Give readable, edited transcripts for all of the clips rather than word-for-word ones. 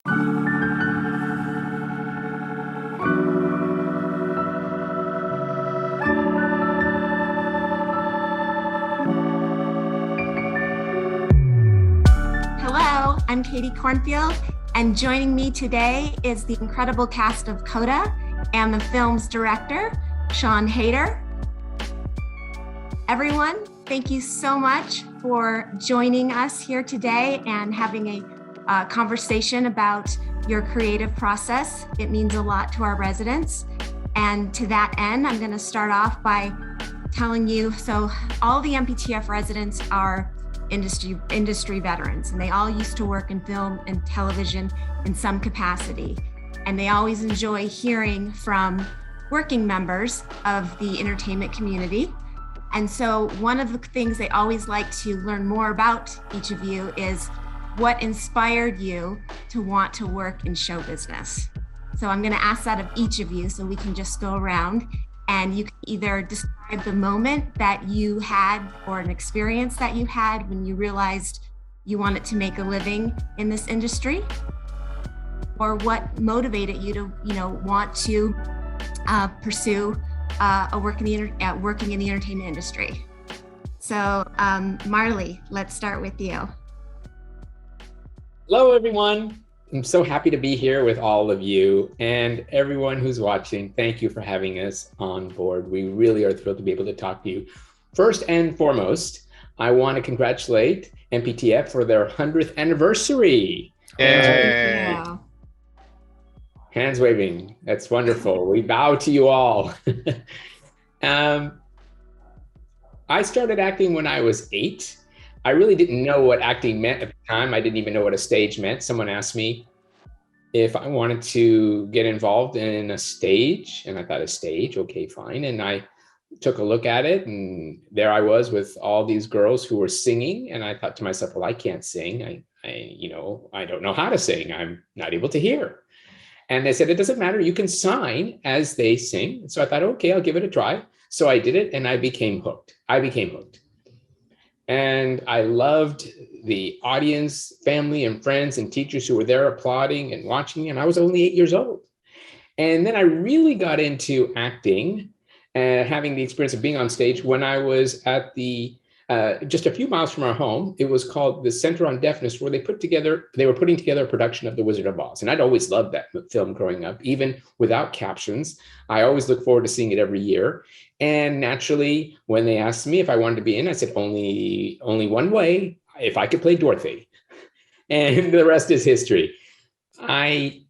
Hello, I'm Katie Kornfield, and joining me today is the incredible cast of Coda and the film's director, Sian Heder. Everyone, thank you so much for joining us here today and having a conversation about your creative process. It means a lot to our residents. And to that end, I'm going to start off by telling you, so all the MPTF residents are industry veterans, and they all used to work in film and television in some capacity. And they always enjoy hearing from working members of the entertainment community. And so one of the things they always like to learn more about each of you is what inspired you to want to work in show business. So I'm going to ask that of each of you, so we can just go around and you can either describe the moment that you had or an experience that you had when you realized you wanted to make a living in this industry, or what motivated you to, want to pursue working in the entertainment industry. So Marlee, let's start with you. Hello, everyone. I'm so happy to be here with all of you and everyone who's watching. Thank you for having us on board. We really are thrilled to be able to talk to you. First and foremost, I want to congratulate MPTF for their 100th anniversary. Yay. Hands waving. That's wonderful. We bow to you all. I started acting when I was 8. I really didn't know what acting meant at the time. I didn't even know what a stage meant. Someone asked me if I wanted to get involved in a stage, and I thought, a stage, okay, fine. And I took a look at it, and there I was with all these girls who were singing, and I thought to myself, well, I can't sing. I don't know how to sing. I'm not able to hear. And they said, it doesn't matter, you can sign as they sing. So I thought, okay, I'll give it a try. So I did it, and I became hooked. And I loved the audience, family and friends and teachers who were there applauding and watching. And I was only 8 years old. And then I really got into acting and having the experience of being on stage when I was at the, just a few miles from our home. It was called the Center on Deafness, where they were putting together a production of The Wizard of Oz. And I'd always loved that film growing up, even without captions. I always look forward to seeing it every year. And naturally, when they asked me if I wanted to be in, I said, only one way, if I could play Dorothy. And the rest is history. We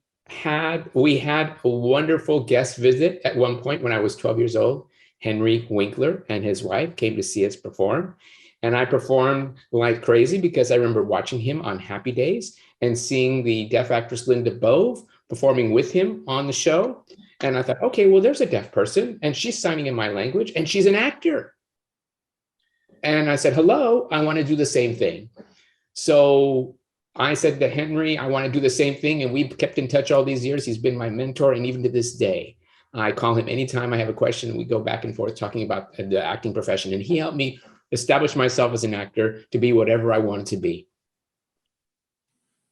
had a wonderful guest visit at one point when I was 12 years old. Henry Winkler and his wife came to see us perform. And I performed like crazy because I remember watching him on Happy Days and seeing the deaf actress Linda Bove performing with him on the show. And I thought, okay, well, there's a deaf person and she's signing in my language and she's an actor. And I said, hello, I want to do the same thing. So I said to Henry, I want to do the same thing. And we've kept in touch all these years. He's been my mentor. And even to this day, I call him anytime I have a question, and we go back and forth talking about the acting profession. And he helped me establish myself as an actor to be whatever I wanted to be.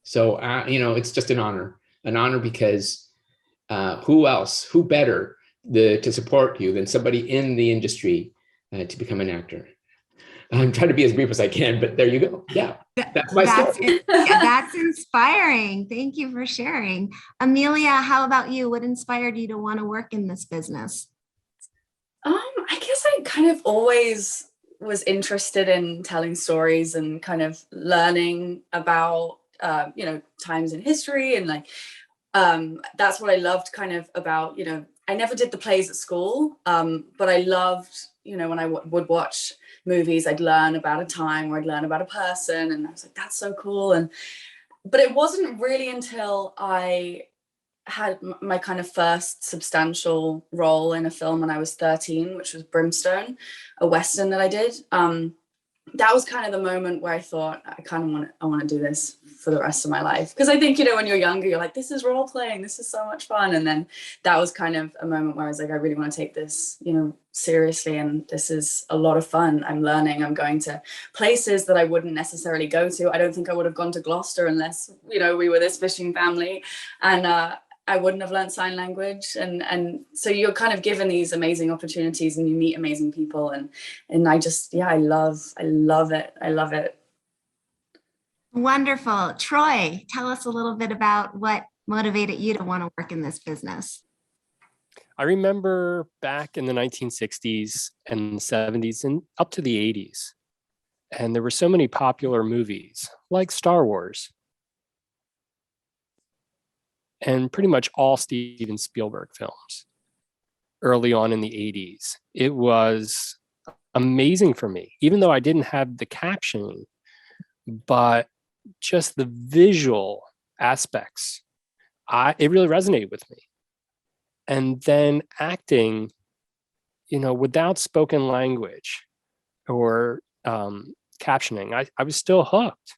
So, it's just an honor because who better to support you than somebody in the industry to become an actor? I'm trying to be as brief as I can, but there you go. Yeah, that's my story. That's inspiring. Thank you for sharing. Emilia, how about you? What inspired you to want to work in this business? I guess I kind of always was interested in telling stories and kind of learning about, times in history. And that's what I loved kind of about, I never did the plays at school, but I loved, when I would watch movies, I'd learn about a time or I'd learn about a person, and I was like, that's so cool. But it wasn't really until I had my kind of first substantial role in a film when I was 13, which was Brimstone, a Western that I did. that was kind of the moment where I thought I want to do this for the rest of my life. Because I think, when you're younger, you're like, this is role playing, this is so much fun. And then that was kind of a moment where I was like, I really want to take this, seriously. And this is a lot of fun. I'm learning. I'm going to places that I wouldn't necessarily go to. I don't think I would have gone to Gloucester unless, we were this fishing family. And I wouldn't have learned sign language. And so you're kind of given these amazing opportunities and you meet amazing people. And I just, I love it. I love it. Wonderful. Troy, tell us a little bit about what motivated you to want to work in this business. I remember back in the 1960s and 70s and up to the 80s, and there were so many popular movies like Star Wars and pretty much all Steven Spielberg films early on in the 80s. It was amazing for me, even though I didn't have the captioning, but just the visual aspects, it really resonated with me. And then acting, without spoken language or captioning, I was still hooked.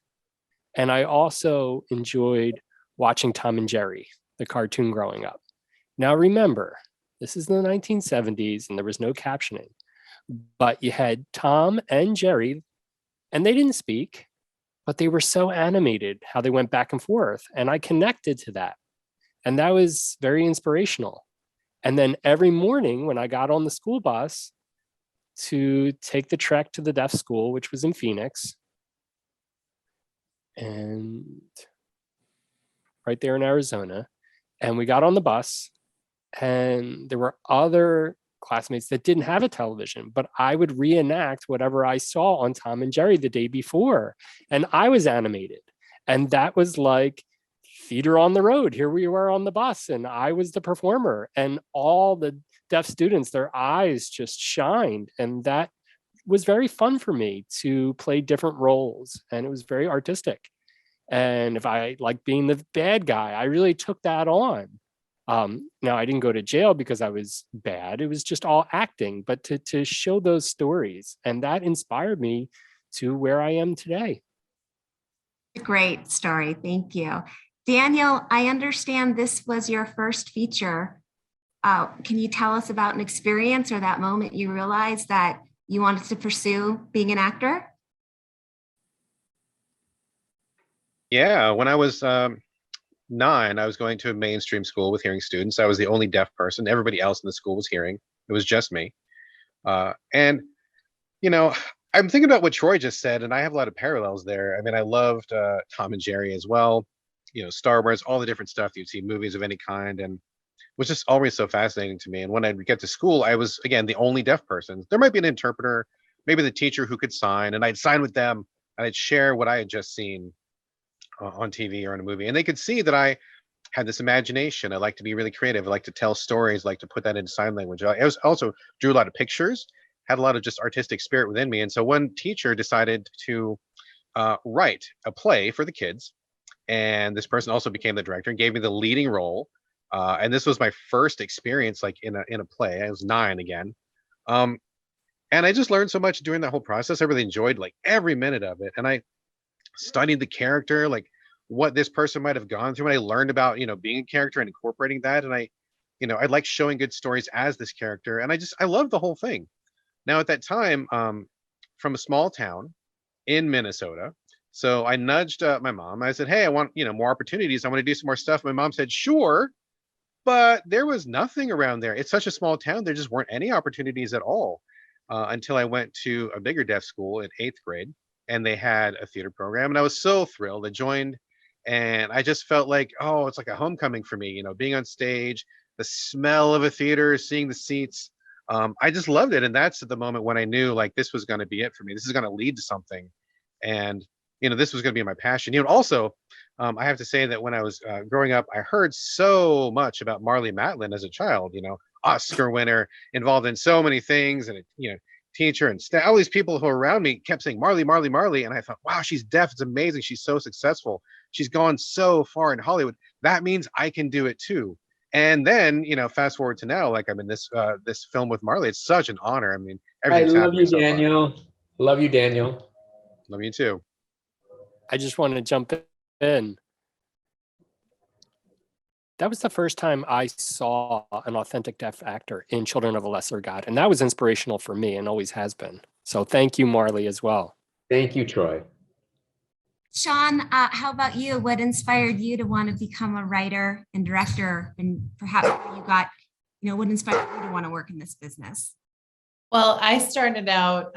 And I also enjoyed watching Tom and Jerry, the cartoon, growing up. Now remember, this is the 1970s and there was no captioning, but you had Tom and Jerry, and they didn't speak, but they were so animated how they went back and forth. And I connected to that. And that was very inspirational. And then every morning when I got on the school bus to take the trek to the deaf school, which was in Phoenix, and right there in Arizona, and we got on the bus, and there were other classmates that didn't have a television, but I would reenact whatever I saw on Tom and Jerry the day before. And I was animated. And that was like theater on the road. Here we were on the bus and I was the performer, and all the deaf students, their eyes just shined. And that was very fun for me to play different roles. And it was very artistic. And if I like being the bad guy, I really took that on. Now I didn't go to jail because I was bad. It was just all acting, but to show those stories, and that inspired me to where I am today. Great story. Thank you. Daniel, I understand this was your first feature. Can you tell us about an experience or that moment you realized that you wanted to pursue being an actor? Yeah, when I was 9, I was going to a mainstream school with hearing students. I was the only deaf person. Everybody else in the school was hearing. It was just me. And, I'm thinking about what Troy just said, and I have a lot of parallels there. I mean, I loved Tom and Jerry as well. Star Wars, all the different stuff you'd see, movies of any kind, and it was just always so fascinating to me. And when I'd get to school, I was, again, the only deaf person. There might be an interpreter, maybe the teacher who could sign, and I'd sign with them, and I'd share what I had just seen on TV or in a movie, and they could see that I had this imagination. I like to be really creative. I like to tell stories, I like to put that into sign language. I also drew a lot of pictures, had a lot of just artistic spirit within me. And so one teacher decided to write a play for the kids, and this person also became the director and gave me the leading role. And this was my first experience like in a play. I was 9 again. And I just learned so much during that whole process. I really enjoyed like every minute of it. And I studied the character, like what this person might have gone through. And I learned about, being a character and incorporating that. And I like showing good stories as this character. And I loved the whole thing. Now at that time, from a small town in Minnesota. So I nudged my mom. I said, hey, I want, more opportunities. I want to do some more stuff. My mom said, sure. But there was nothing around there. It's such a small town. There just weren't any opportunities at all until I went to a bigger deaf school in 8th grade. And they had a theater program, and I was so thrilled. I joined, and I just felt like, oh, it's like a homecoming for me, being on stage, the smell of a theater, seeing the seats. I just loved it. And that's the moment when I knew like this was going to be it for me. This is going to lead to something. And, this was going to be my passion. Also, I have to say that when I was growing up, I heard so much about Marlee Matlin as a child, Oscar winner, involved in so many things, and, teacher and staff, all these people who are around me kept saying Marlee, Marlee, Marlee. And I thought, wow, she's deaf. It's amazing. She's so successful. She's gone so far in Hollywood. That means I can do it too. And then, fast forward to now, like I'm in this film with Marlee. It's such an honor. I mean, I love you, so Daniel. Love you, Daniel. Love you too. I just want to jump in. That was the first time I saw an authentic deaf actor in Children of a Lesser God. And that was inspirational for me and always has been. So thank you, Marlee, as well. Thank you, Troy. Sean, how about you? What inspired you to want to become a writer and director? And perhaps you got, what inspired you to want to work in this business? Well, I started out,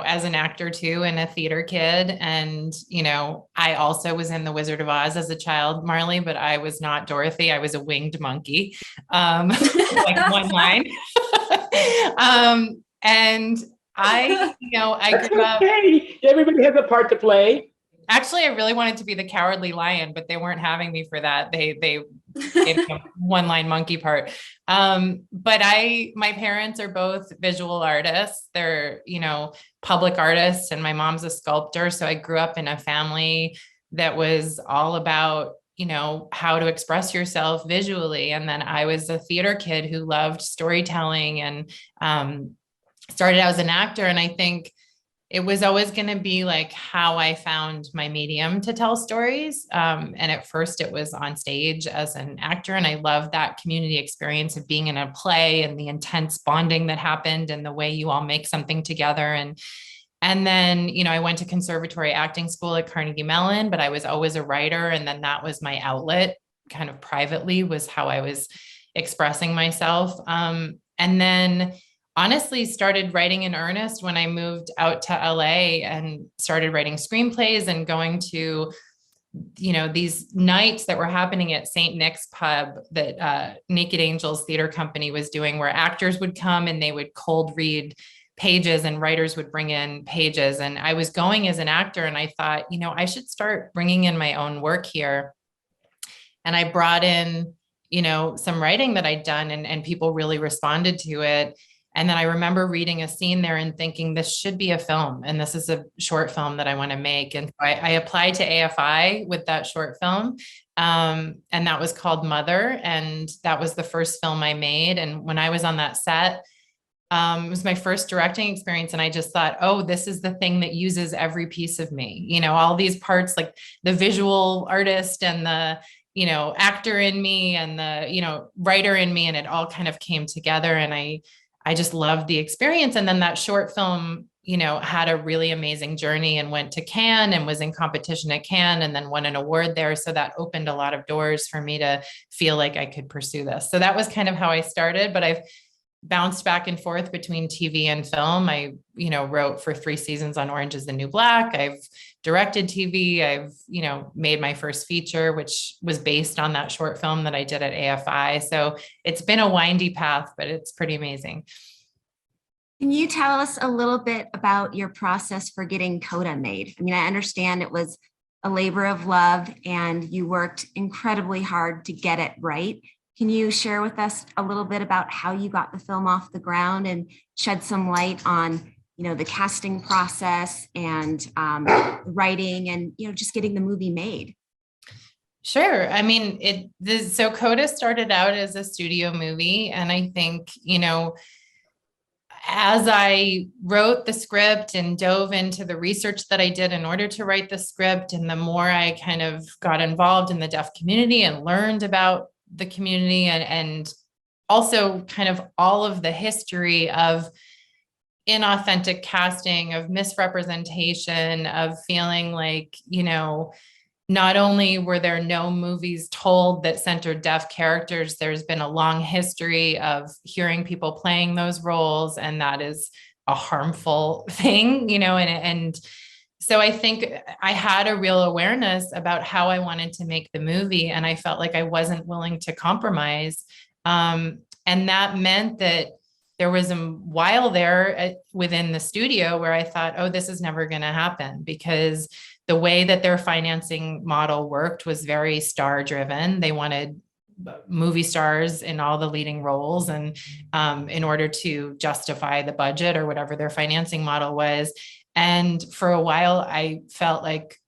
as an actor too, and a theater kid. And, I also was in The Wizard of Oz as a child, Marlee, but I was not Dorothy. I was a winged monkey, like one line. And I grew up. Hey, everybody has a part to play. Actually, I really wanted to be the Cowardly Lion, but they weren't having me for that. They gave me a one-line monkey part. But my parents are both visual artists. They're, public artists, and my mom's a sculptor. So I grew up in a family that was all about, how to express yourself visually. And then I was a theater kid who loved storytelling and started out as an actor. And I think it was always going to be like how I found my medium to tell stories. And at first it was on stage as an actor. And I loved that community experience of being in a play and the intense bonding that happened and the way you all make something together. And then, I went to conservatory acting school at Carnegie Mellon, but I was always a writer. And then that was my outlet, kind of privately, was how I was expressing myself. And then honestly started writing in earnest when I moved out to LA and started writing screenplays and going to, these nights that were happening at St. Nick's Pub that Naked Angels Theater Company was doing, where actors would come and they would cold read pages and writers would bring in pages. And I was going as an actor and I thought, I should start bringing in my own work here. And I brought in, some writing that I'd done and people really responded to it. And then I remember reading a scene there and thinking, this should be a film. And this is a short film that I want to make. And so I applied to AFI with that short film. And that was called Mother. And that was the first film I made. And when I was on that set, it was my first directing experience. And I just thought, oh, this is the thing that uses every piece of me, all these parts, like the visual artist and the, actor in me and the, writer in me. And it all kind of came together. And I just loved the experience. And then that short film, had a really amazing journey and went to Cannes and was in competition at Cannes and then won an award there. So that opened a lot of doors for me to feel like I could pursue this. So that was kind of how I started, but I've bounced back and forth between TV and film. I, wrote for 3 seasons on Orange is the New Black. I've directed TV. I've, made my first feature, which was based on that short film that I did at AFI. So it's been a windy path, but it's pretty amazing. Can you tell us a little bit about your process for getting Coda made? I mean, I understand it was a labor of love and you worked incredibly hard to get it right. Can you share with us a little bit about how you got the film off the ground and shed some light on, the casting process and writing and, just getting the movie made? Sure. I mean, so Coda started out as a studio movie. And I think, as I wrote the script and dove into the research that I did in order to write the script, and the more I kind of got involved in the deaf community and learned about the community and also kind of all of the history of inauthentic casting, of misrepresentation, of feeling like, not only were there no movies told that centered deaf characters, there's been a long history of hearing people playing those roles. And that is a harmful thing, and so I think I had a real awareness about how I wanted to make the movie. And I felt like I wasn't willing to compromise. And that meant that there was a while there within the studio where I thought, oh, this is never going to happen, because the way that their financing model worked was very star driven. They wanted movie stars in all the leading roles. And in order to justify the budget or whatever their financing model was. And for a while, I felt like,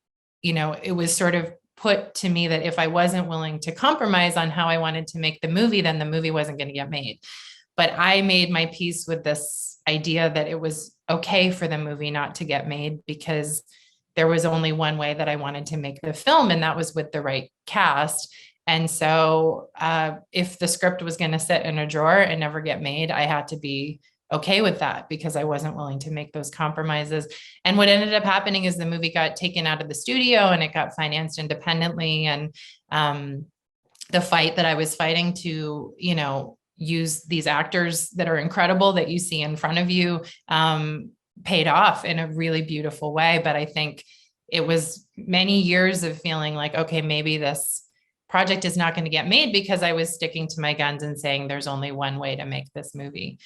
it was sort of put to me that if I wasn't willing to compromise on how I wanted to make the movie, then the movie wasn't going to get made. But I made my peace with this idea that it was okay for the movie not to get made, because there was only one way that I wanted to make the film, and that was with the right cast. And so if the script was going to sit in a drawer and never get made, I had to be okay with that, because I wasn't willing to make those compromises. And what ended up happening is the movie got taken out of the studio and it got financed independently. And the fight that I was fighting to, use these actors that are incredible that you see in front of you, paid off in a really beautiful way. But I think it was many years of feeling like, okay, maybe this project is not going to get made, because I was sticking to my guns and saying there's only one way to make this movie.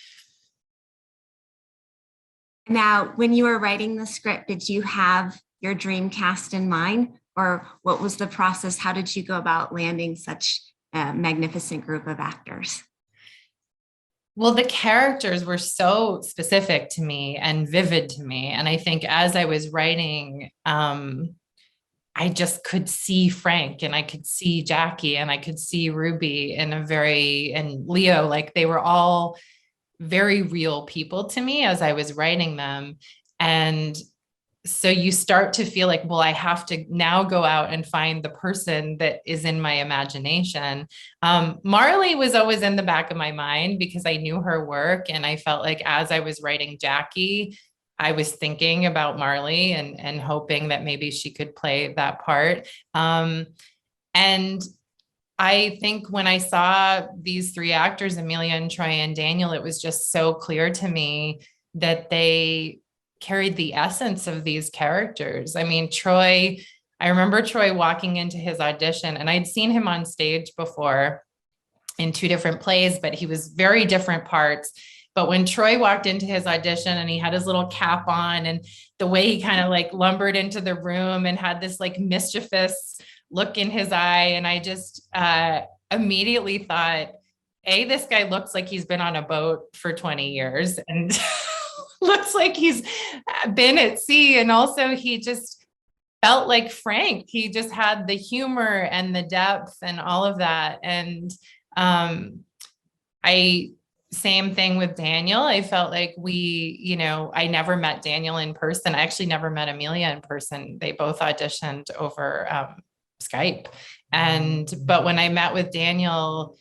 Now, when you were writing the script, did you have your dream cast in mind, or what was the process? How did you go about landing such a magnificent group of actors? Well, the characters were so specific to me and vivid to me. And I think as I was writing, I just could see Frank, and I could see Jackie, and I could see Ruby and Leo, like they were all very real people to me as I was writing them. And so you start to feel like, well, I have to now go out and find the person that is in my imagination. Marlee was always in the back of my mind because I knew her work. And I felt like as I was writing Jackie, I was thinking about Marlee and hoping that maybe she could play that part. And I think when I saw these three actors, Emilia and Troy and Daniel, it was just so clear to me that they carried the essence of these characters. I mean, Troy, I remember Troy walking into his audition, and I'd seen him on stage before in 2 different plays, but he was very different parts. But when Troy walked into his audition and he had his little cap on, and the way he kind of like lumbered into the room and had this like mischievous look in his eye, and I just immediately thought, this guy looks like he's been on a boat for 20 years and looks like he's been at sea. And also he just felt like Frank. He just had the humor and the depth and all of that. And same thing with Daniel. I felt like I never met Daniel in person. I actually never met Emilia in person. They both auditioned over Skype. But when I met with Daniel,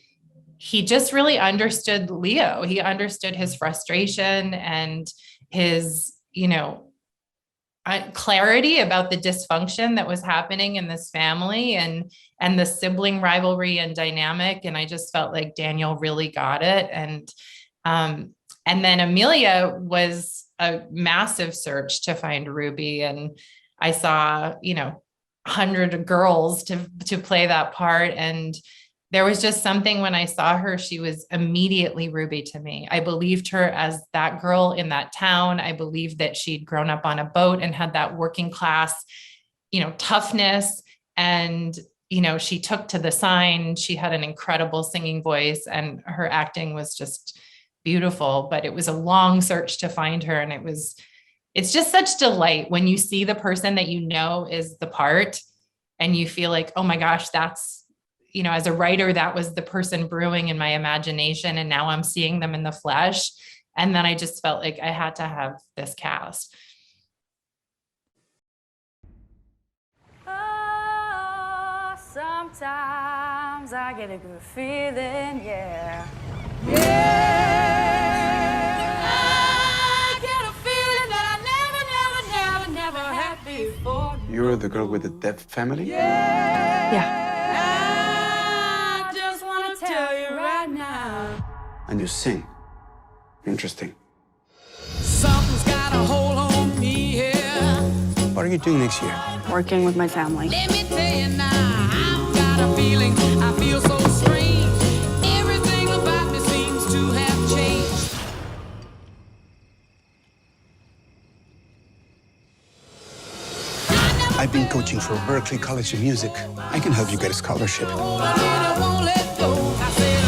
he just really understood Leo. He understood his frustration and his, clarity about the dysfunction that was happening in this family and the sibling rivalry and dynamic. And I just felt like Daniel really got it. And then Emilia was a massive search to find Ruby. And I saw, 100 girls to play that part. And there was just something when I saw her, she was immediately Ruby to me. I believed her as that girl in that town. I believed that she'd grown up on a boat and had that working class, toughness. And, she took to the sign. She had an incredible singing voice, and her acting was just beautiful. But it was a long search to find her. And it's just such delight when you see the person that is the part, and you feel like, oh my gosh, that's, as a writer, that was the person brewing in my imagination, and now I'm seeing them in the flesh. And then I just felt like I had to have this cast. Oh, sometimes I get a good feeling, yeah. I get a feeling that I never had before. You're the girl with the deaf family? Yeah. And you sing. Interesting. Something's got a hold on me here. What are you doing next year? Working with my family. Let me tell you now, I've got a feeling, I feel so strange. Everything about me seems to have changed. I've been coaching for Berklee College of Music. I can help you get a scholarship. I won't let go. I said,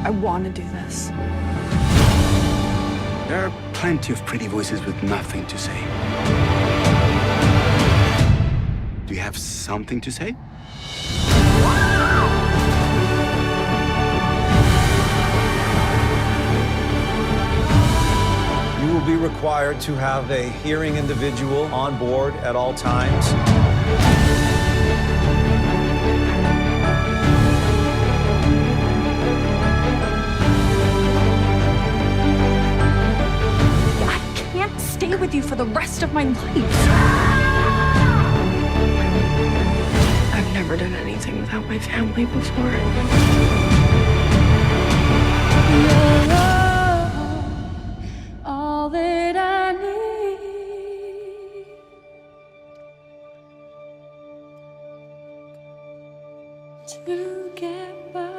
I want to do this. There are plenty of pretty voices with nothing to say. Do you have something to say? You will be required to have a hearing individual on board at all times. I can't stay with you for the rest of my life. I've never done anything without my family before. All that I need to get by.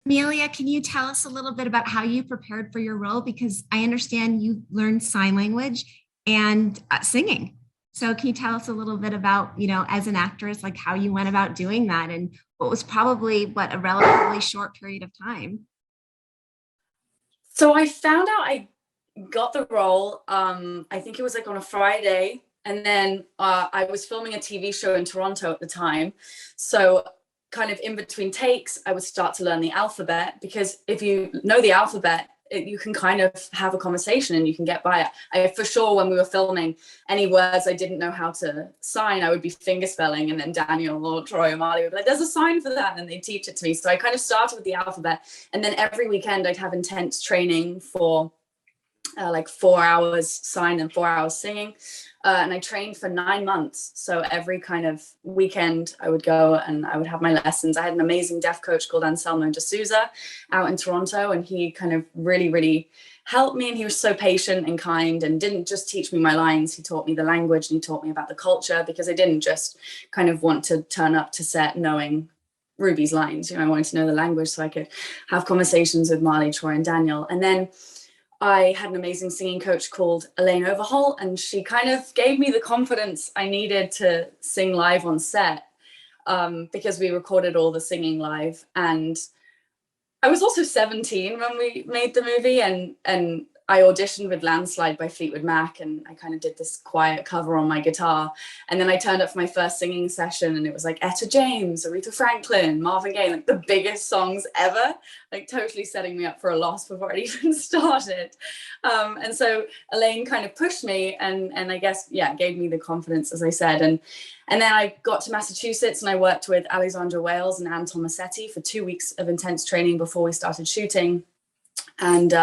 Emilia, can you tell us a little bit about how you prepared for your role? Because I understand you learned sign language and singing. So can you tell us a little bit about, as an actress, like how you went about doing that and what was probably a relatively short period of time? So I found out I got the role, I think it was like on a Friday. And then I was filming a TV show in Toronto at the time. So kind of in between takes, I would start to learn the alphabet, because if you know the alphabet, you can kind of have a conversation and you can get by it. For sure, when we were filming, any words I didn't know how to sign, I would be finger spelling, and then Daniel or Troy or Marlee would be like, there's a sign for that, and they'd teach it to me. So I kind of started with the alphabet, and then every weekend I'd have intense training for like 4 hours sign and 4 hours singing. And I trained for 9 months. So every kind of weekend I would go and I would have my lessons. I had an amazing deaf coach called Anselmo D'Souza out in Toronto, and he kind of really, really helped me. And he was so patient and kind and didn't just teach me my lines. He taught me the language and he taught me about the culture, because I didn't just kind of want to turn up to set knowing Ruby's lines. I wanted to know the language so I could have conversations with Marlee, Troy and Daniel. And then I had an amazing singing coach called Elaine Overhaul, and she kind of gave me the confidence I needed to sing live on set, because we recorded all the singing live. And I was also 17 when we made the movie, and I auditioned with Landslide by Fleetwood Mac, and I kind of did this quiet cover on my guitar. And then I turned up for my first singing session, and it was like Etta James, Aretha Franklin, Marvin Gaye, like the biggest songs ever, like totally setting me up for a loss before it even started. And so Elaine kind of pushed me and I guess, gave me the confidence, as I said. And then I got to Massachusetts and I worked with Alexandra Wales and Anne Tomasetti for 2 weeks of intense training before we started shooting. And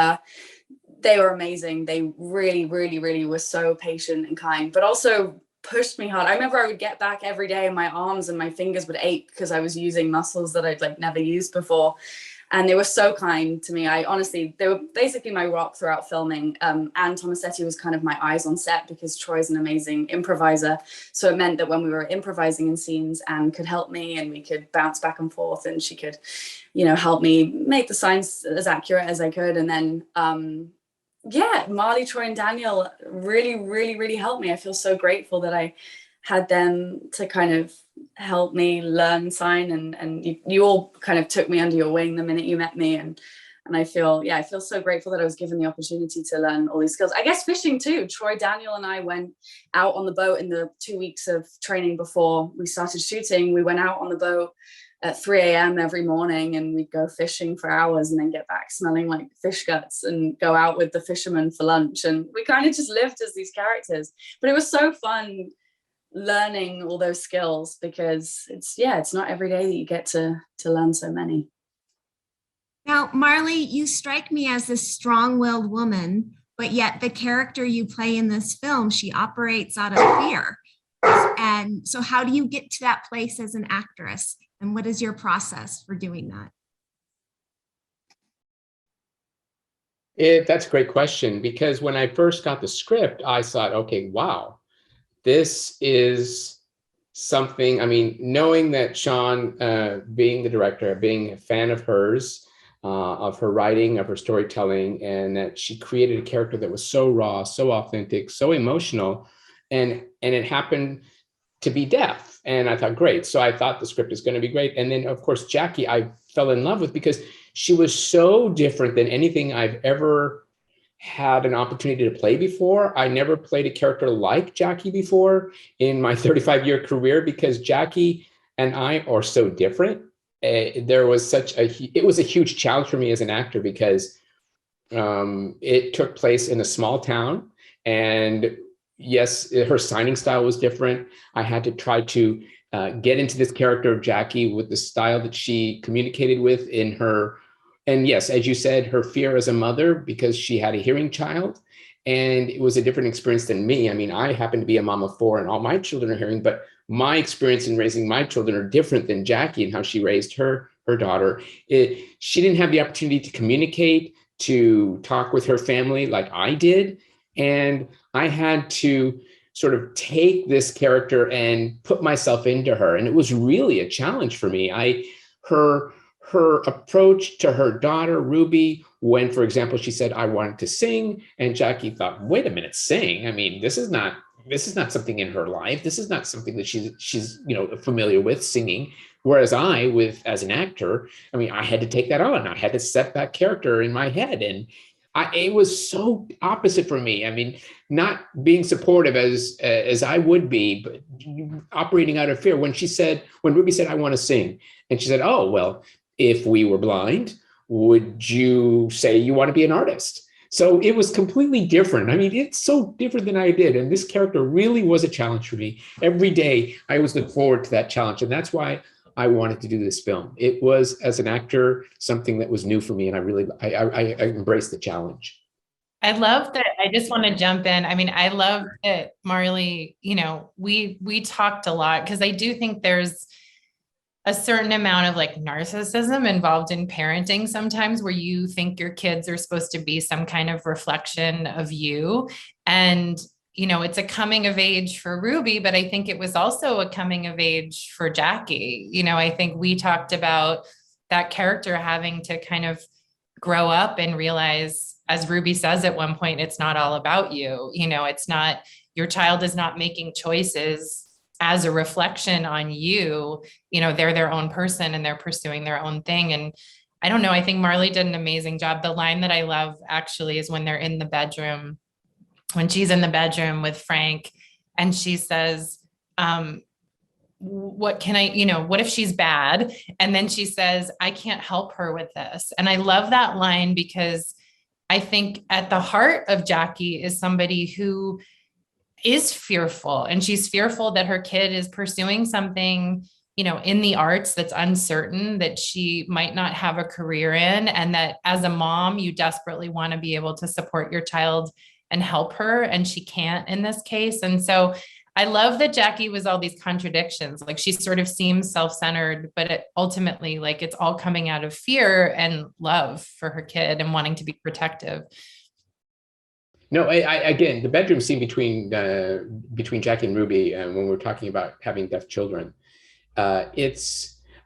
they were amazing. They really, really, really were so patient and kind, but also pushed me hard. I remember I would get back every day and my arms and my fingers would ache because I was using muscles that I'd like never used before. And they were so kind to me. They were basically my rock throughout filming. Anne Tomasetti was kind of my eyes on set because Troy's an amazing improviser. So it meant that when we were improvising in scenes, Anne could help me and we could bounce back and forth, and she could, help me make the signs as accurate as I could. And then, Marlee, Troy and Daniel really, really, really helped me. I feel so grateful that I had them to kind of help me learn sign, and you all kind of took me under your wing the minute you met me, and I feel so grateful that I was given the opportunity to learn all these skills. I guess fishing too. Troy, Daniel and I went out on the boat in the 2 weeks of training before we started shooting. We went out on the boat at 3 a.m. every morning, and we'd go fishing for hours and then get back smelling like fish guts and go out with the fishermen for lunch. And we kind of just lived as these characters. But it was so fun learning all those skills, because it's not every day that you get to learn so many. Now, Marlee, you strike me as this strong-willed woman, but yet the character you play in this film, she operates out of fear. And so how do you get to that place as an actress? And what is your process for doing that? That's a great question, because when I first got the script, I thought, okay, wow, this is something. I mean, knowing that Sean, being the director, being a fan of hers, of her writing, of her storytelling, and that she created a character that was so raw, so authentic, so emotional, and it happened to be deaf. And I thought, great. So I thought the script is going to be great. And then, of course, Jackie, I fell in love with because she was so different than anything I've ever had an opportunity to play before. I never played a character like Jackie before in my 35-year career because Jackie and I are so different. There was it was a huge challenge for me as an actor because it took place in a small town, and yes, her signing style was different. I had to try to get into this character of Jackie with the style that she communicated with in her, and yes, as you said, her fear as a mother because she had a hearing child, and it was a different experience than me. I mean, I happen to be a mom of 4 and all my children are hearing, but my experience in raising my children are different than Jackie and how she raised her daughter. She didn't have the opportunity to communicate, to talk with her family like I did. And I had to sort of take this character and put myself into her. And it was really a challenge for me. Her approach to her daughter, Ruby, when, for example, she said, I wanted to sing, and Jackie thought, wait a minute, sing? I mean, this is not something in her life. This is not something that she's familiar with, singing. Whereas as an actor, I mean, I had to take that on. I had to set that character in my head. And it was so opposite for me. I mean, not being supportive as I would be, but operating out of fear. When Ruby said, I want to sing, and she said, oh, well, if we were blind, would you say you want to be an artist? So it was completely different. I mean, it's so different than I did. And this character really was a challenge for me. Every day, I always look forward to that challenge. And that's why I wanted to do this film. It was, as an actor, something that was new for me. And I embraced the challenge. I love that. I just want to jump in. I mean, I love that, Marlee, we talked a lot because I do think there's a certain amount of like narcissism involved in parenting sometimes, where you think your kids are supposed to be some kind of reflection of you. And, it's a coming of age for Ruby, but I think it was also a coming of age for Jackie. I think we talked about that character having to kind of grow up and realize, as Ruby says at one point, it's not all about you. It's not, your child is not making choices as a reflection on you. They're their own person and they're pursuing their own thing. And I don't know, I think Marlee did an amazing job. The line that I love actually is when they're in the bedroom, when she's in the bedroom with Frank, and she says, what if she's bad? And then she says, I can't help her with this. And I love that line because I think at the heart of Jackie is somebody who is fearful, and she's fearful that her kid is pursuing something, in the arts that's uncertain, that she might not have a career in. And that as a mom, you desperately want to be able to support your child and help her. And she can't in this case. And so I love that Jackie was all these contradictions. Like, she sort of seems self-centered, but ultimately, like, it's all coming out of fear and love for her kid and wanting to be protective. No, again, the bedroom scene between Jackie and Ruby, when we're talking about having deaf children, I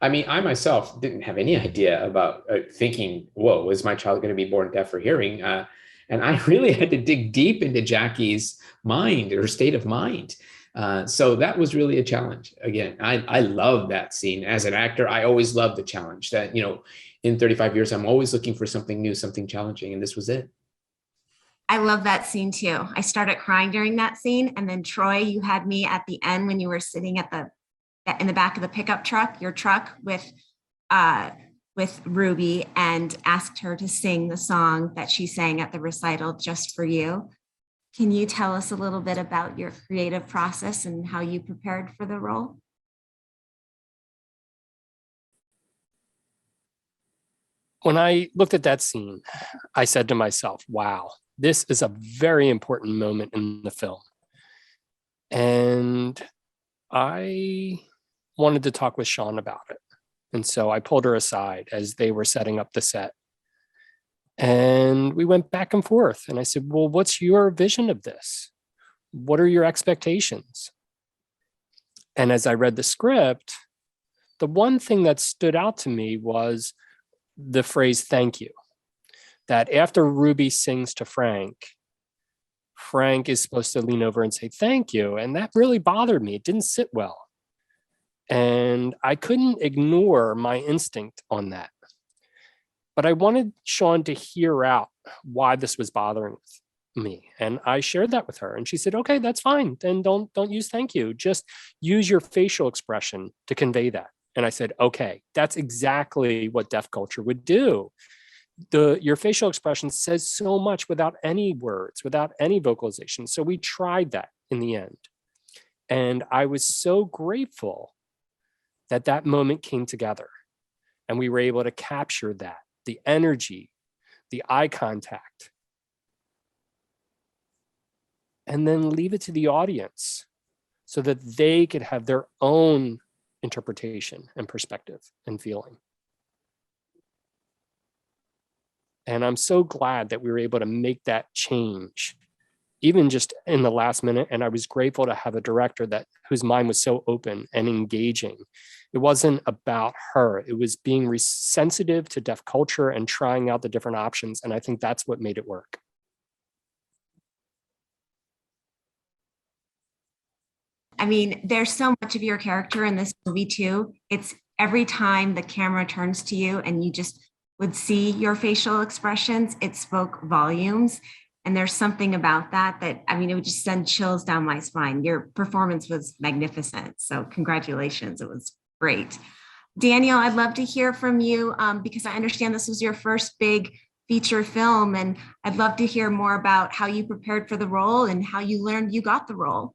myself didn't have any idea about thinking, whoa, is my child going to be born deaf or hearing? And I really had to dig deep into Jackie's mind, her state of mind. So that was really a challenge. Again, I love that scene. As an actor, I always love the challenge that, in 35 years, I'm always looking for something new, something challenging. And this was it. I love that scene too. I started crying during that scene. And then Troy, you had me at the end when you were sitting in the back of the pickup truck, your truck with Ruby, and asked her to sing the song that she sang at the recital, Just for You. Can you tell us a little bit about your creative process and how you prepared for the role? When I looked at that scene, I said to myself, wow, this is a very important moment in the film. And I wanted to talk with Sean about it. And so I pulled her aside as they were setting up the set. And we went back and forth. And I said, well, what's your vision of this? What are your expectations? And as I read the script, the one thing that stood out to me was the phrase "thank you." That after Ruby sings to Frank, Frank is supposed to lean over and say "thank you," and that really bothered me. It didn't sit well, and I couldn't ignore my instinct on that. But I wanted Sian to hear out why this was bothering me. And I shared that with her. And she said, okay, that's fine. Then don't use "thank you." Just use your facial expression to convey that. And I said, okay, that's exactly what deaf culture would do. Your facial expression says so much without any words, without any vocalization. So we tried that in the end. And I was so grateful that that moment came together and we were able to capture that. The energy, the eye contact, and then leave it to the audience so that they could have their own interpretation and perspective and feeling. And I'm so glad that we were able to make that change, even just in the last minute. And I was grateful to have a director whose mind was so open and engaging. It wasn't about her. It was being sensitive to deaf culture and trying out the different options. And I think that's what made it work. I mean, there's so much of your character in this movie too. It's every time the camera turns to you and you just would see your facial expressions, it spoke volumes. And there's something about that, I mean, it would just send chills down my spine. Your performance was magnificent. So congratulations, it was great. Daniel, I'd love to hear from you because I understand this was your first big feature film, and I'd love to hear more about how you prepared for the role and how you learned you got the role.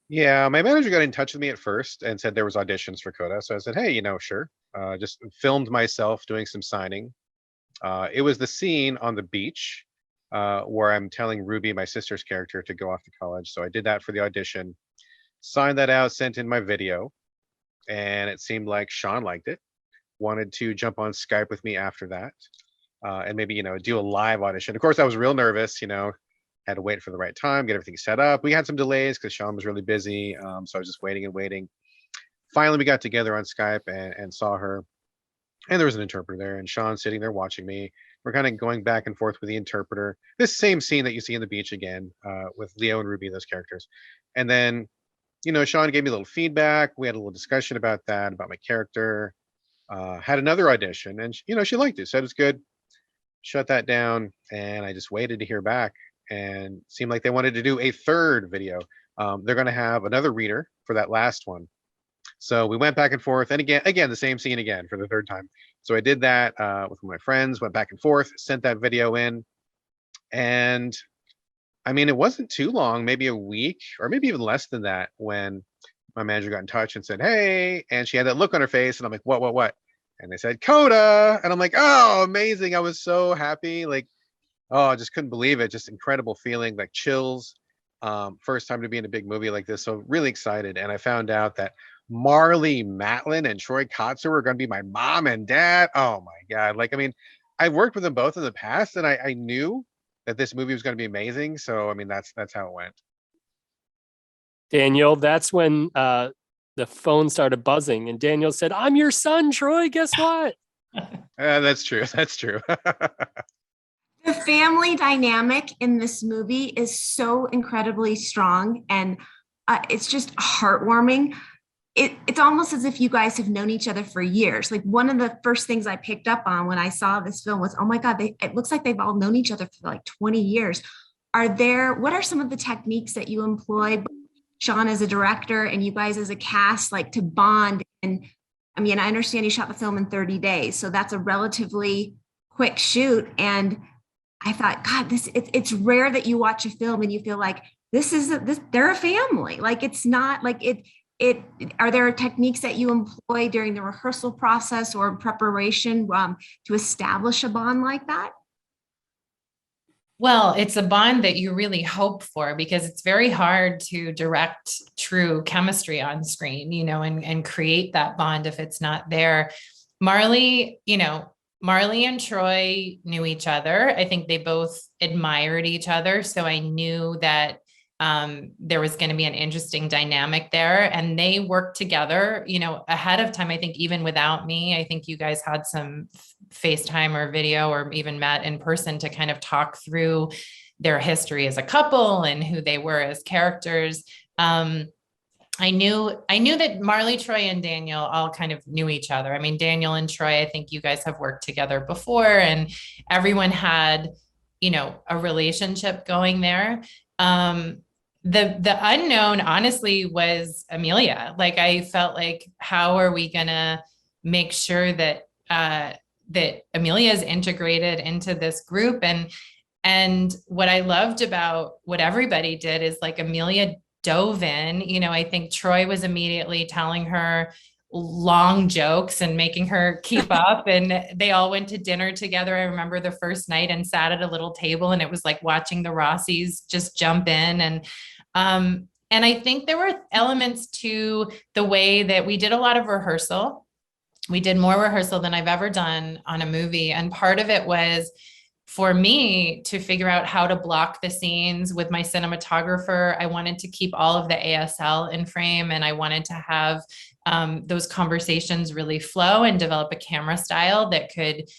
Yeah, my manager got in touch with me at first and said there was auditions for Coda. So I said, hey, sure. Just filmed myself doing some signing. It was the scene on the beach where I'm telling Ruby, my sister's character, to go off to college. So I did that for the audition, signed that out, sent in my video, and it seemed like Sian liked it, wanted to jump on Skype with me after that, and maybe, do a live audition. Of course, I was real nervous, had to wait for the right time, get everything set up. We had some delays because Sian was really busy. So I was just waiting and waiting. Finally, we got together on Skype and saw her. And there was an interpreter there, and Sian sitting there watching me. We're kind of going back and forth with the interpreter. This same scene that you see in the beach again, with Leo and Ruby, those characters. And then, Sian gave me a little feedback. We had a little discussion about that, about my character. Had another audition, and she liked it, said it's good. Shut that down, and I just waited to hear back. And it seemed like they wanted to do a third video. They're going to have another reader for that last one. So we went back and forth, and again, the same scene again for the third time. So I did that with my friends, went back and forth, sent that video in. And I mean, it wasn't too long, maybe a week or maybe even less than that, when my manager got in touch and said, hey, and she had that look on her face, and I'm like, what? And they said, Coda. And I'm like, oh, amazing. I was so happy. Like, oh, I just couldn't believe it. Just incredible feeling, like chills. First time to be in a big movie like this. So really excited. And I found out that Marlee Matlin and Troy Kotsur were going to be my mom and dad. Oh my God. Like, I mean, I've worked with them both in the past, and I knew that this movie was going to be amazing. So, I mean, that's how it went. Daniel, that's when the phone started buzzing and Daniel said, I'm your son, Troy. Guess what? That's true. That's true. The family dynamic in this movie is so incredibly strong, and it's just heartwarming. It's almost as if you guys have known each other for years. Like, one of the first things I picked up on when I saw this film was, oh my God, it looks like they've all known each other for like 20 years. What are some of the techniques that you employ, Sian as a director and you guys as a cast, like to bond? And I mean, I understand you shot the film in 30 days, so that's a relatively quick shoot. And I thought, God, it's rare that you watch a film and you feel like they're a family. Like, it's not like are there techniques that you employ during the rehearsal process or preparation to establish a bond like that? Well, it's a bond that you really hope for, because it's very hard to direct true chemistry on screen, and create that bond if it's not there. Marlee and Troy knew each other. I think they both admired each other. So I knew that there was going to be an interesting dynamic there, and they worked together, ahead of time. I think even without me, I think you guys had some FaceTime or video or even met in person to kind of talk through their history as a couple and who they were as characters. I knew that Marlee, Troy, and Daniel all kind of knew each other. I mean, Daniel and Troy, I think you guys have worked together before, and everyone had, a relationship going there. The unknown, honestly, was Emilia. Like, I felt like, how are we gonna make sure that that Emilia is integrated into this group? And what I loved about what everybody did is, like, Emilia dove in. I think Troy was immediately telling her long jokes and making her keep up, and they all went to dinner together. I remember the first night and sat at a little table, and it was like watching the Rossies just jump in. And I think there were elements to the way that we did a lot of rehearsal. We did more rehearsal than I've ever done on a movie, and part of it was for me to figure out how to block the scenes with my cinematographer. I wanted to keep all of the ASL in frame, and I wanted to have those conversations really flow and develop a camera style that could,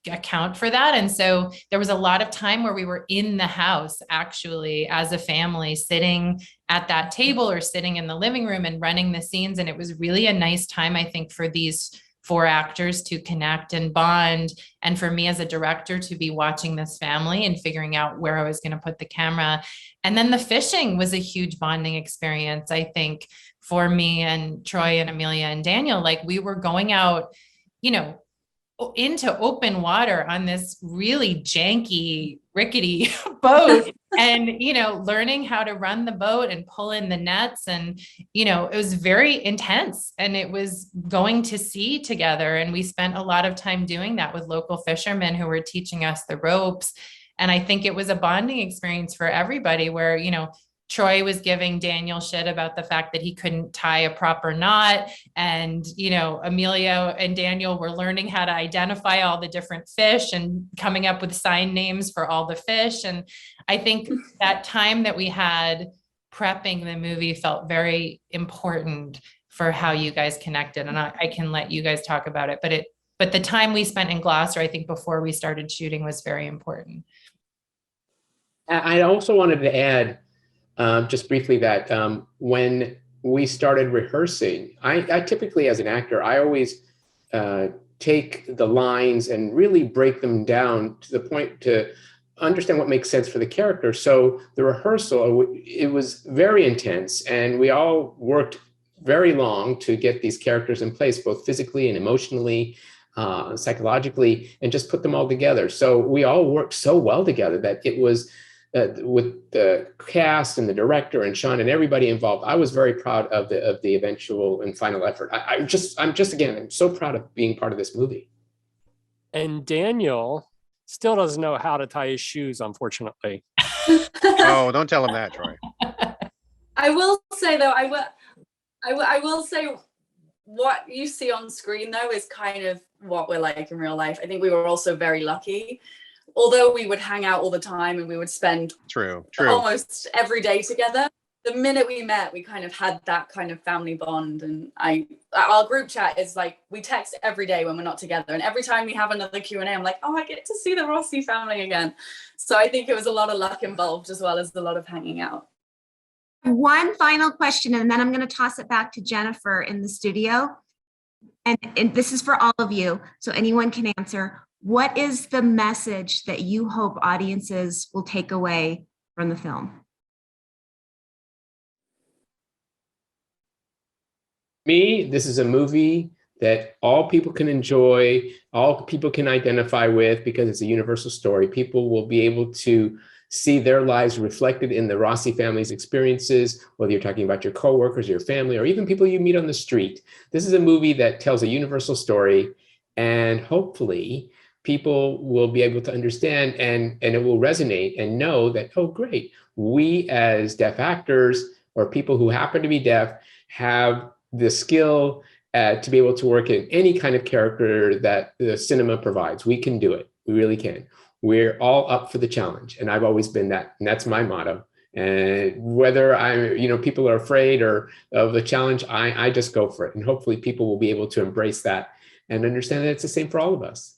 account for that. And so there was a lot of time where we were in the house, actually, as a family, sitting at that table or sitting in the living room and running the scenes. And it was really a nice time, I think, for these 4 actors to connect and bond, and for me as a director to be watching this family and figuring out where I was going to put the camera. And then the fishing was a huge bonding experience, I think, for me and Troy and Emilia and Daniel. Like, we were going out, into open water on this really janky, rickety boat and, learning how to run the boat and pull in the nets. And, it was very intense, and it was going to sea together. And we spent a lot of time doing that with local fishermen who were teaching us the ropes. And I think it was a bonding experience for everybody where, Troy was giving Daniel shit about the fact that he couldn't tie a proper knot. And, Emilia and Daniel were learning how to identify all the different fish and coming up with sign names for all the fish. And I think that time that we had prepping the movie felt very important for how you guys connected. And I can let you guys talk about it, but the time we spent in Gloucester, I think before we started shooting, was very important. I also wanted to add, just briefly, that when we started rehearsing, I typically, as an actor, I always take the lines and really break them down to the point to understand what makes sense for the character. So the rehearsal, it was very intense, and we all worked very long to get these characters in place, both physically and emotionally, psychologically, and just put them all together. So we all worked so well together that it was, with the cast and the director and Sean and everybody involved, I was very proud of the eventual and final effort. I'm so proud of being part of this movie. And Daniel still doesn't know how to tie his shoes, unfortunately. Oh, don't tell him that, Troy. I will say, though, I will say what you see on screen, though, is kind of what we're like in real life. I think we were also very lucky. Although we would hang out all the time and we would spend true almost every day together, the minute we met, we kind of had that kind of family bond. And our group chat is like, we text every day when we're not together. And every time we have another Q&A, I'm like, oh, I get to see the Rossi family again. So I think it was a lot of luck involved, as well as a lot of hanging out. One final question, and then I'm going to toss it back to Jennifer in the studio. And this is for all of you, so anyone can answer. What is the message that you hope audiences will take away from the film? Me, this is a movie that all people can enjoy, all people can identify with, because it's a universal story. People will be able to see their lives reflected in the Rossi family's experiences, whether you're talking about your coworkers, your family, or even people you meet on the street. This is a movie that tells a universal story, and hopefully people will be able to understand, and it will resonate and know that, oh, great, we as deaf actors or people who happen to be deaf have the skill to be able to work in any kind of character that the cinema provides. We can do it. We really can. We're all up for the challenge. And I've always been that. And that's my motto. Whether people are afraid or of the challenge, I just go for it. And hopefully people will be able to embrace that and understand that it's the same for all of us.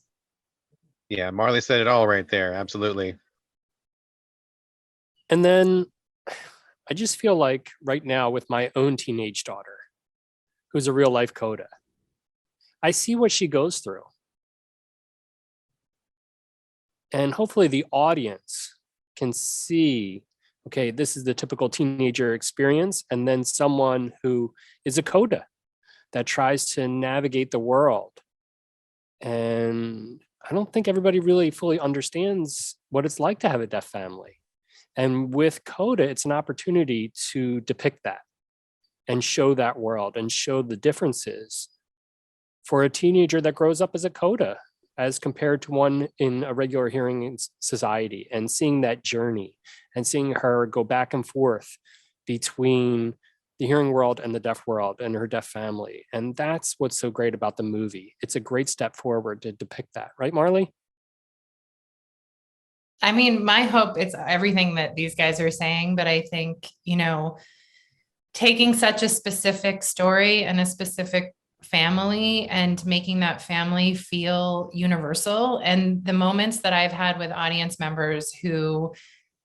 Yeah, Marlee said it all right there. Absolutely. And then I just feel like right now with my own teenage daughter, who's a real life Coda, I see what she goes through. And hopefully the audience can see, okay, this is the typical teenager experience. And then someone who is a Coda that tries to navigate the world. And I don't think everybody really fully understands what it's like to have a deaf family. And with Coda, it's an opportunity to depict that and show that world and show the differences for a teenager that grows up as a Coda as compared to one in a regular hearing society, and seeing that journey and seeing her go back and forth between the hearing world and the deaf world and her deaf family. And that's what's so great about the movie. It's a great step forward to depict that. Right, Marlee? I mean, my hope, it's everything that these guys are saying, but I think, taking such a specific story and a specific family and making that family feel universal. And the moments that I've had with audience members who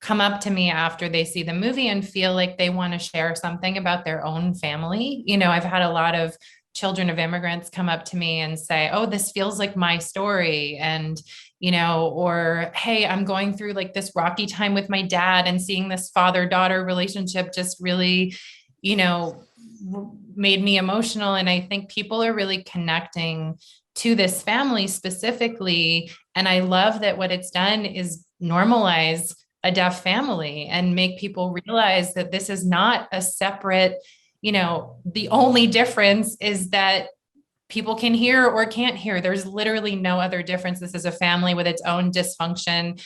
come up to me after they see the movie and feel like they want to share something about their own family. I've had a lot of children of immigrants come up to me and say, oh, this feels like my story. And, or, hey, I'm going through like this rocky time with my dad, and seeing this father-daughter relationship just really, made me emotional. And I think people are really connecting to this family specifically. And I love that what it's done is normalize a deaf family and make people realize that this is not a separate, the only difference is that people can hear or can't hear. There's literally no other difference. This is a family with its own dysfunction,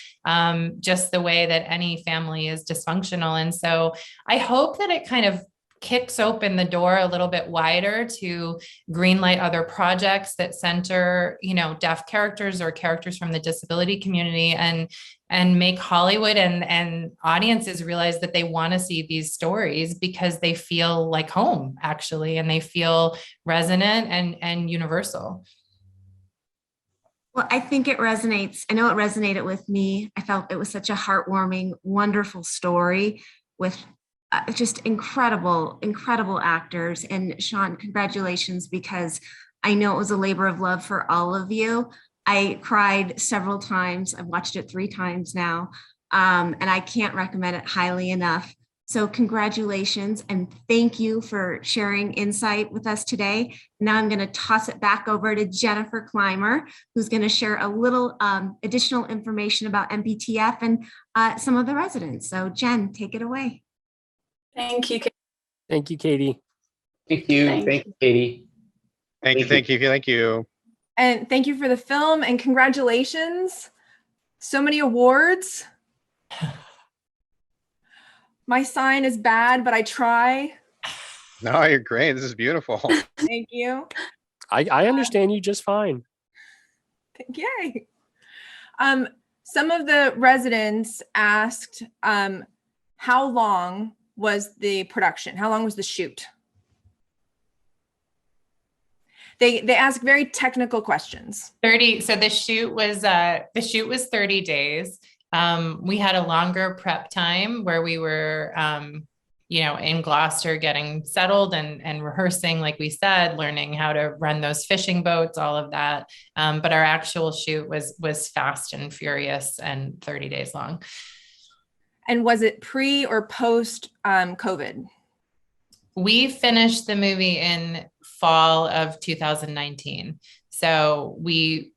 just the way that any family is dysfunctional. And so I hope that it kind of kicks open the door a little bit wider to greenlight other projects that center, deaf characters or characters from the disability community, and make Hollywood and audiences realize that they want to see these stories because they feel like home, actually, and they feel resonant and universal. Well, I think it resonates. I know it resonated with me. I felt it was such a heartwarming, wonderful story with just incredible actors. And Sean, congratulations, because I know it was a labor of love for all of you. I cried several times. I've watched it 3 times now, and I can't recommend it highly enough. So congratulations, and thank you for sharing insight with us today. Now I'm going to toss it back over to Jennifer Clymer, who's going to share a little additional information about MPTF and some of the residents. So Jen, take it away. Thank you. Thank you, Katie. Thank you, Katie. Thank you. And thank you for the film, and congratulations. So many awards. My sign is bad, but I try. No, you're great. This is beautiful. Thank you. I understand you just fine. Yay. Some of the residents asked, how long was the production? How long was the shoot? They ask very technical questions. 30. So the shoot was 30 days. We had a longer prep time where we were, in Gloucester getting settled and rehearsing, like we said, learning how to run those fishing boats, all of that. But our actual shoot was fast and furious and 30 days long. And was it pre or post COVID? We finished the movie in fall of 2019. So we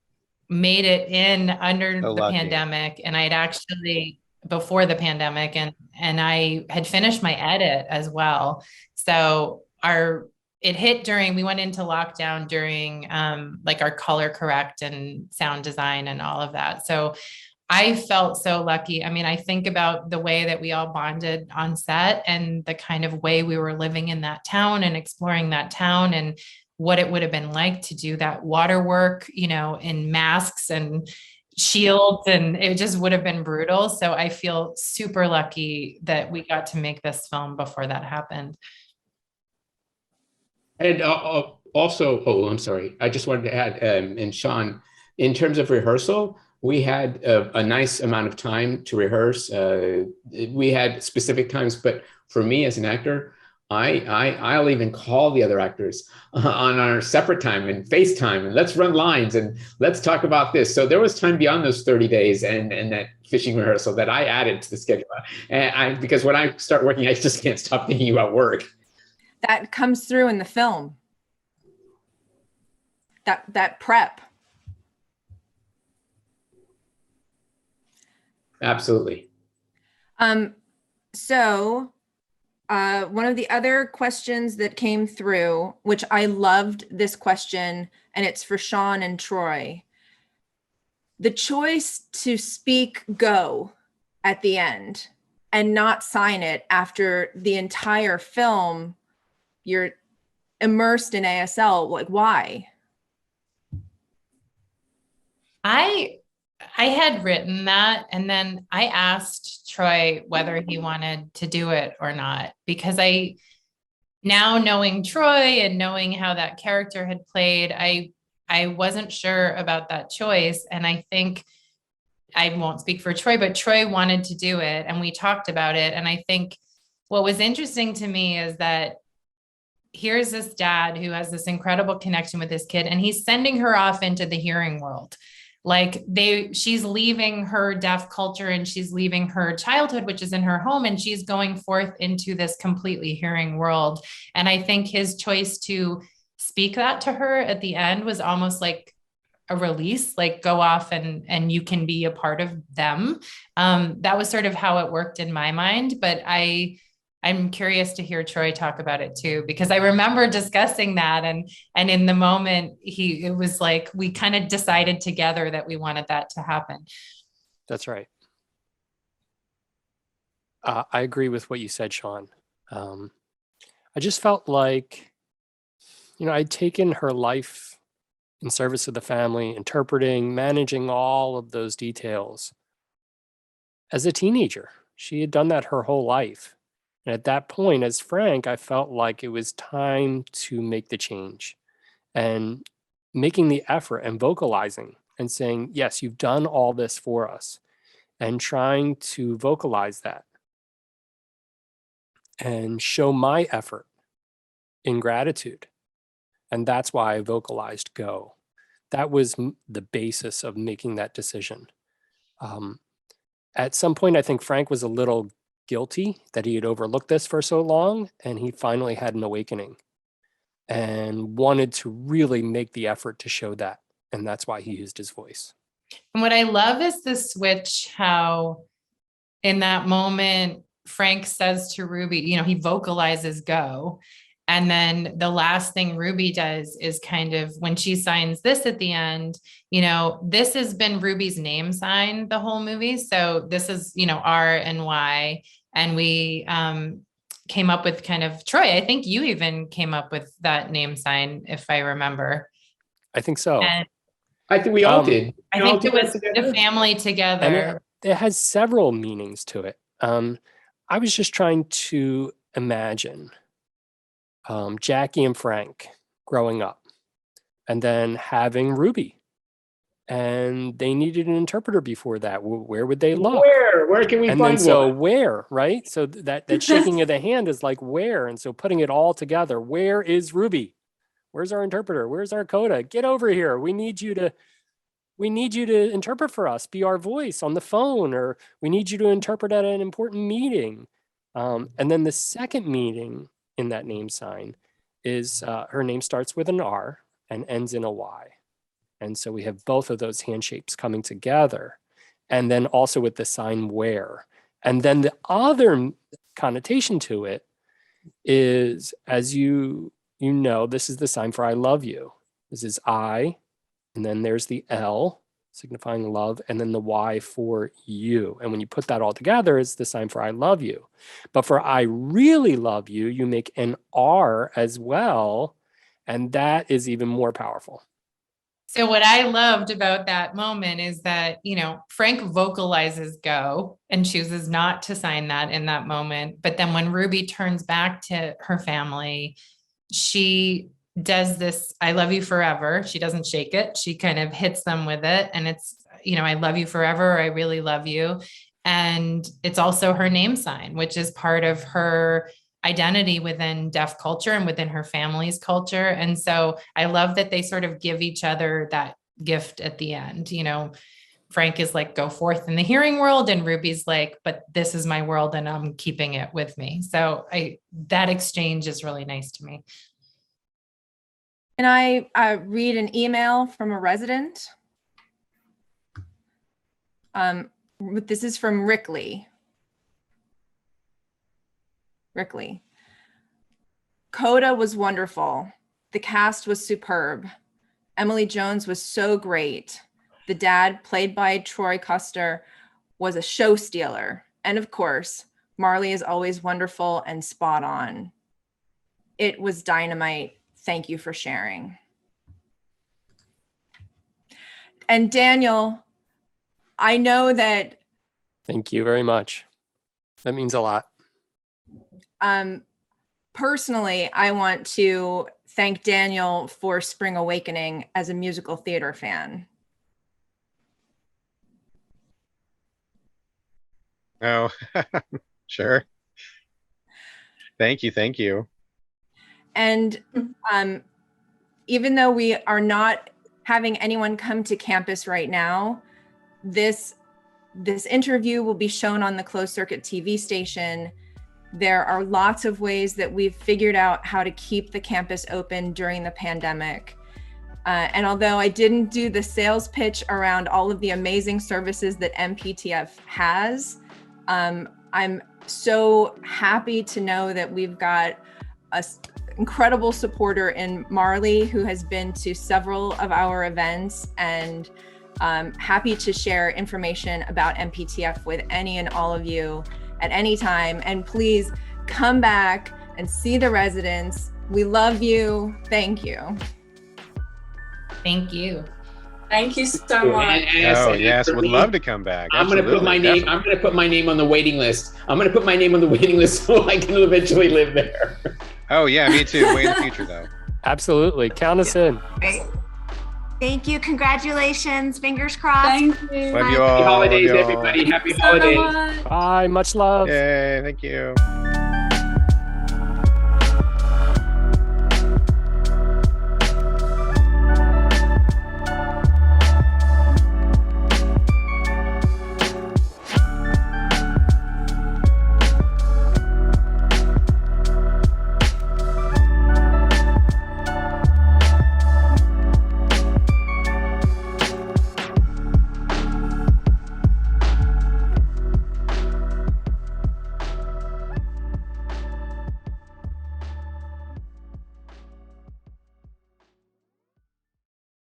made it in under the pandemic, and I'd actually before the pandemic, and I had finished my edit as well. So it hit we went into lockdown during like our color correct and sound design and all of that. So I felt so lucky. I mean, I think about the way that we all bonded on set and the kind of way we were living in that town and exploring that town, and what it would have been like to do that water work, in masks and, shields, and it just would have been brutal. So I feel super lucky that we got to make this film before that happened. And also, oh, I'm sorry. I just wanted to add, and Sean, in terms of rehearsal, we had a nice amount of time to rehearse. We had specific times, but for me as an actor, I'll even call the other actors on our separate time and FaceTime, and let's run lines and let's talk about this. So there was time beyond those 30 days and that fishing rehearsal that I added to the schedule. And because when I start working, I just can't stop thinking about work. That comes through in the film. That prep. Absolutely. So one of the other questions that came through, which I loved this question, and it's for Sean and Troy. The choice to speak go at the end and not sign it after the entire film, you're immersed in ASL. Like, why? I had written that, and then I asked Troy whether he wanted to do it or not, because now knowing Troy and knowing how that character had played, I wasn't sure about that choice. And I think, I won't speak for Troy, but Troy wanted to do it, and we talked about it. And I think what was interesting to me is that here's this dad who has this incredible connection with his kid, and he's sending her off into the hearing world. Like she's leaving her deaf culture and she's leaving her childhood, which is in her home, and she's going forth into this completely hearing world. And I think his choice to speak that to her at the end was almost like a release, like go off and you can be a part of them. That was sort of how it worked in my mind, but I'm curious to hear Troy talk about it too, because I remember discussing that, and in the moment it was like we kind of decided together that we wanted that to happen. That's right. I agree with what you said, Sean. I just felt like, I'd taken her life in service of the family, interpreting, managing all of those details as a teenager. She had done that her whole life. And at that point, as Frank, I felt like it was time to make the change and making the effort and vocalizing and saying, yes, you've done all this for us, and trying to vocalize that and show my effort in gratitude. And that's why I vocalized go. That was the basis of making that decision. At some point, I think Frank was a little guilty that he had overlooked this for so long, and he finally had an awakening and wanted to really make the effort to show that, and that's why he used his voice. And what I love is the switch, how in that moment Frank says to Ruby, he vocalizes go, and then the last thing Ruby does is kind of, when she signs this at the end, this has been Ruby's name sign the whole movie. So this is, R and Y. And we came up with kind of, Troy, I think you even came up with that name sign, if I remember. I think so. And I think we all did. I think it was the family together. And it has several meanings to it. I was just trying to imagine Jackie and Frank growing up, and then having Ruby, and they needed an interpreter before that. Where would they look? Where can we and find then so one? Where, right? So that shaking of the hand is like where, and so putting it all together. Where is Ruby? Where's our interpreter? Where's our Coda? Get over here. We need you to interpret for us. Be our voice on the phone, or we need you to interpret at an important meeting. And then the second meeting in that name sign is her name starts with an R and ends in a Y. And so we have both of those hand shapes coming together, and then also with the sign where. And then the other connotation to it is, as you know, this is the sign for I love you. This is I, and then there's the L signifying love, and then the Y for you. And when you put that all together, it's the sign for I love you. But for I really love you, you make an R as well, and that is even more powerful. So what I loved about that moment is that, Frank vocalizes go and chooses not to sign that in that moment. But then when Ruby turns back to her family, she does this, I love you forever. She doesn't shake it. She kind of hits them with it. And it's, I love you forever. I really love you. And it's also her name sign, which is part of her identity within deaf culture and within her family's culture. And so I love that they sort of give each other that gift at the end. Frank is like, go forth in the hearing world. And Ruby's like, but this is my world and I'm keeping it with me. So that exchange is really nice to me. Can I read an email from a resident? This is from Rickley. Coda was wonderful. The cast was superb. Emilia Jones was so great. The dad, played by Troy Custer, was a show stealer. And of course, Marlee is always wonderful and spot on. It was dynamite. Thank you for sharing. And Daniel, I know that. Thank you very much. That means a lot. Personally, I want to thank Daniel for Spring Awakening as a musical theater fan. Oh, sure. Thank you. And even though we are not having anyone come to campus right now, this interview will be shown on the closed circuit TV station. There are lots of ways that we've figured out how to keep the campus open during the pandemic. And although I didn't do the sales pitch around all of the amazing services that MPTF has, I'm so happy to know that we've got an incredible supporter in Marlee, who has been to several of our events, and happy to share information about MPTF with any and all of you at any time. And please come back and see the residents. We love you. Thank you. Thank you. Thank you so much. Yes, would love to come back. I'm going to put my name. I'm going to put my name on the waiting list. So I can eventually live there. Oh yeah, me too. Way in the future though. Absolutely. Count us in. Great. Thank you. Congratulations. Fingers crossed. Thank you. Love you all. Happy holidays, everybody. Happy holidays. Bye. Much love. Yay, thank you.